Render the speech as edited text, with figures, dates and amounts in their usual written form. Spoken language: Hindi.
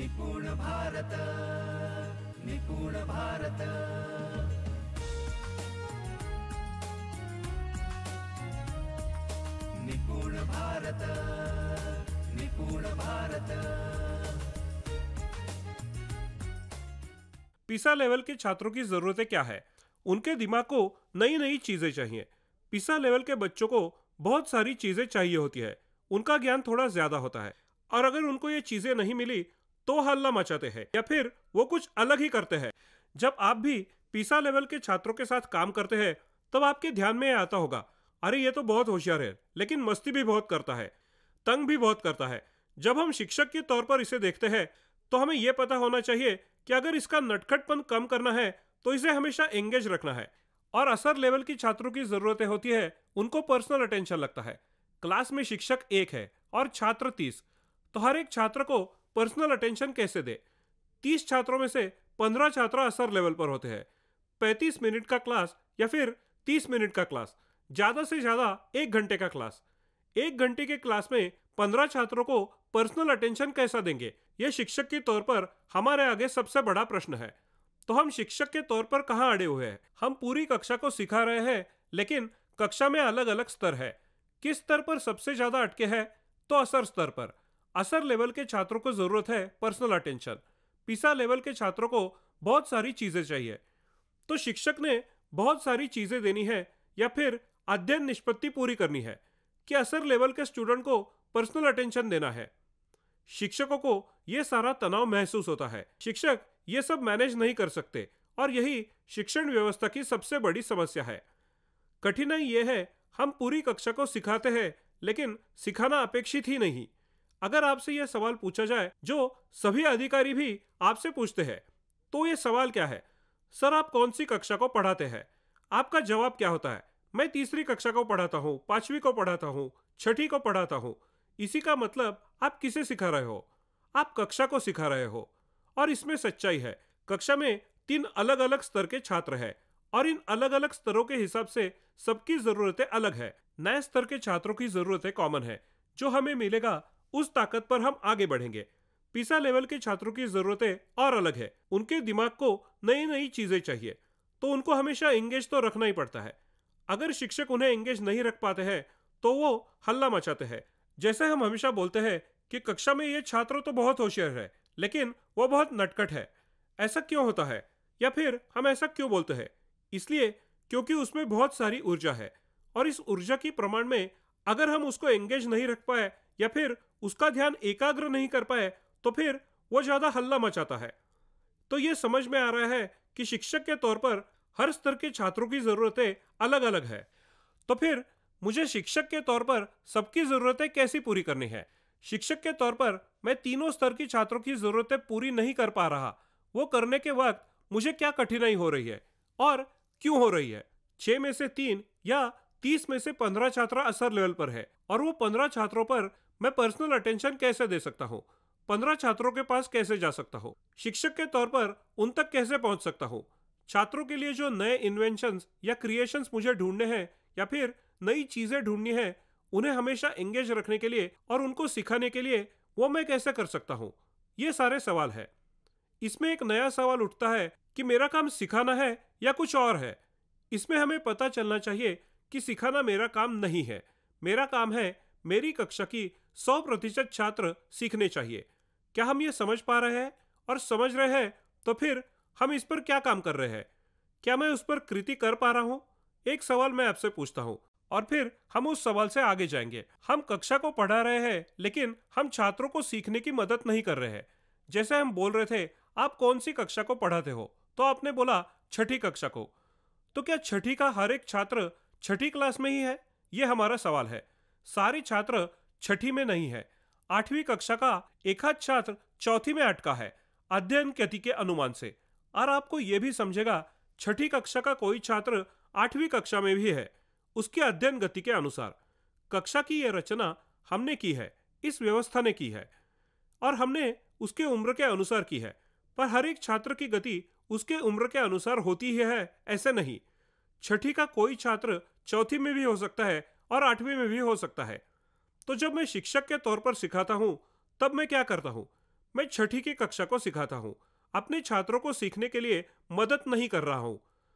निपुण भारत, निपुण भारत। निपुण भारत, निपुण भारत। पीसा लेवल के छात्रों की जरूरतें क्या है? उनके दिमाग को नई नई चीजें चाहिए। पीसा लेवल के बच्चों को बहुत सारी चीजें चाहिए होती है। उनका ज्ञान थोड़ा ज्यादा होता है और अगर उनको ये चीजें नहीं मिली तो हल्ला मचाते हैं या फिर वो कुछ अलग ही करते हैं। जब आप भी पीसा लेवल के छात्रों के साथ काम करते हैं तब आपके ध्यान में आता होगा, अरे ये तो बहुत होशियार है लेकिन मस्ती भी बहुत करता है, तंग भी बहुत करता है। जब हम शिक्षक के तौर पर इसे देखते हैं तो हमें यह पता होना चाहिए कि अगर इसका नटखटपन कम करना है तो इसे हमेशा एंगेज रखना है। और असर लेवल की छात्रों की जरूरतें होती है, उनको पर्सनल अटेंशन लगता है। क्लास में शिक्षक 1 है और छात्र 30, तो हर एक छात्र को पर्सनल अटेंशन कैसे दे? 30 छात्रों में से 15 छात्र असर लेवल पर होते हैं। 35 मिनट का क्लास या फिर 30 मिनट का क्लास, ज्यादा से ज्यादा 1 घंटे का क्लास। 1 घंटे के क्लास में 15 छात्रों को पर्सनल अटेंशन कैसा देंगे? यह शिक्षक के तौर पर हमारे आगे सबसे बड़ा प्रश्न है। तो हम शिक्षक के तौर पर कहां अड़े हुए हैं? हम पूरी कक्षा को सिखा रहे हैं लेकिन कक्षा में अलग अलग स्तर है। किस स्तर पर सबसे ज्यादा अटके हैं? तो असर स्तर पर। असर लेवल के छात्रों को जरूरत है पर्सनल अटेंशन। पीसा लेवल के छात्रों को बहुत सारी चीजें चाहिए। तो शिक्षक ने बहुत सारी चीजें देनी है या फिर अध्ययन निष्पत्ति पूरी करनी है कि असर लेवल के स्टूडेंट को पर्सनल अटेंशन देना है। शिक्षकों को यह सारा तनाव महसूस होता है। शिक्षक ये सब मैनेज नहीं कर सकते और यही शिक्षण व्यवस्था की सबसे बड़ी समस्या है। कठिनाई यह है, हम पूरी कक्षा को सिखाते हैं लेकिन सिखाना अपेक्षित ही नहीं। अगर आपसे यह सवाल पूछा जाए जो सभी अधिकारी भी आपसे पूछते हैं, तो यह सवाल क्या है? सर आप कौन सी कक्षा को पढ़ाते हैं? आपका जवाब क्या होता है? मैं तीसरी कक्षा को पढ़ाता हूँ, 5वीं को पढ़ाता हूँ, 6ठी को पढ़ाता हूँ। इसी का मतलब आप किसे सिखा रहे हो? आप कक्षा को सिखा रहे हो। और इसमें सच्चाई है, कक्षा में 3 अलग अलग स्तर के छात्र हैं और इन अलग अलग स्तरों के हिसाब से सबकी जरूरतें अलग है। नए स्तर के छात्रों की जरूरतें कॉमन है। जो हमें मिलेगा उस ताकत पर हम आगे बढ़ेंगे। पीसा लेवल के छात्रों की जरूरतें और अलग है। उनके दिमाग को नई नई चीजें चाहिए, तो उनको हमेशा एंगेज तो रखना ही पड़ता है। अगर शिक्षक उन्हें एंगेज नहीं रख पाते हैं तो वो हल्ला मचाते हैं। जैसे हम हमेशा बोलते हैं कि कक्षा में ये छात्र तो बहुत होशियार है लेकिन वो बहुत नटखट है। ऐसा क्यों होता है? या फिर हम ऐसा क्यों बोलते हैं? इसलिए क्योंकि उसमें बहुत सारी ऊर्जा है और इस ऊर्जा की प्रमाण में अगर हम उसको एंगेज नहीं रख पाए या फिर उसका ध्यान एकाग्र नहीं कर पाए तो फिर वो ज्यादा हल्ला मचाता है। तो ये समझ में आ रहा है कि शिक्षक के तौर पर हर स्तर के छात्रों की जरूरतें अलग अलग है। तो फिर मुझे शिक्षक के तौर पर सबकी जरूरतें कैसी पूरी करनी है? शिक्षक के तौर पर मैं तीनों स्तर की छात्रों की जरूरतें पूरी नहीं कर पा रहा। वो करने के वक्त मुझे क्या कठिनाई हो रही है और क्यों हो रही है? 6 में से 3 या 30 में से 15 छात्र असर लेवल पर है और वो 15 छात्रों पर मैं पर्सनल अटेंशन कैसे दे सकता हूँ? 15 छात्रों के पास कैसे जा सकता हूँ? शिक्षक के तौर पर उन तक कैसे पहुंच सकता हूँ? छात्रों के लिए जो नए इन्वेंशंस या क्रिएशंस मुझे ढूंढने हैं या फिर नई चीजें ढूंढनी है, उन्हें हमेशा एंगेज रखने के लिए और उनको सिखाने के लिए वो मैं कैसे कर सकता हूँ? ये सारे सवाल है। इसमें एक नया सवाल उठता है कि मेरा काम सिखाना है या कुछ और है। इसमें हमें पता चलना चाहिए कि सिखाना मेरा काम नहीं है। मेरा काम है मेरी कक्षा की 100% छात्र सीखने चाहिए। क्या हम ये समझ पा रहे हैं? और समझ रहे हैं तो फिर हम इस पर क्या काम कर रहे हैं? क्या मैं उस पर कृति कर पा रहा हूं? एक सवाल मैं आपसे पूछता हूं और फिर हम उस सवाल से आगे जाएंगे। हम कक्षा को पढ़ा रहे हैं लेकिन हम छात्रों को सीखने की मदद नहीं कर रहे हैं। जैसे हम बोल रहे थे, आप कौन सी कक्षा को पढ़ाते हो? तो आपने बोला 6ठी कक्षा को। तो क्या 6ठी का हर एक छात्र 6ठी क्लास में ही है? ये हमारा सवाल है। सारे छात्र 6ठी में नहीं है। 8वीं कक्षा का एक आध छात्र 4थी में अटका है अध्ययन गति के अनुमान से। और आपको यह भी समझेगा 6ठी कक्षा का कोई छात्र 8वीं कक्षा में भी है उसकी अध्ययन गति के अनुसार। कक्षा की यह रचना हमने की है, इस व्यवस्था ने की है और हमने उसके उम्र के अनुसार की है। पर हर एक छात्र की गति उसके उम्र के अनुसार होती ही है ऐसे नहीं। 6ठी का कोई छात्र 4थी में भी हो सकता है और 8वीं में भी हो सकता है। तो जब मैं शिक्षक के तौर पर सिखाता हूं तब मैं क्या करता हूं? मैं छठी की कक्षा को सिखाता हूँ। अपने छात्रों को सीखने के लिए मदद नहीं कर रहा हूँ।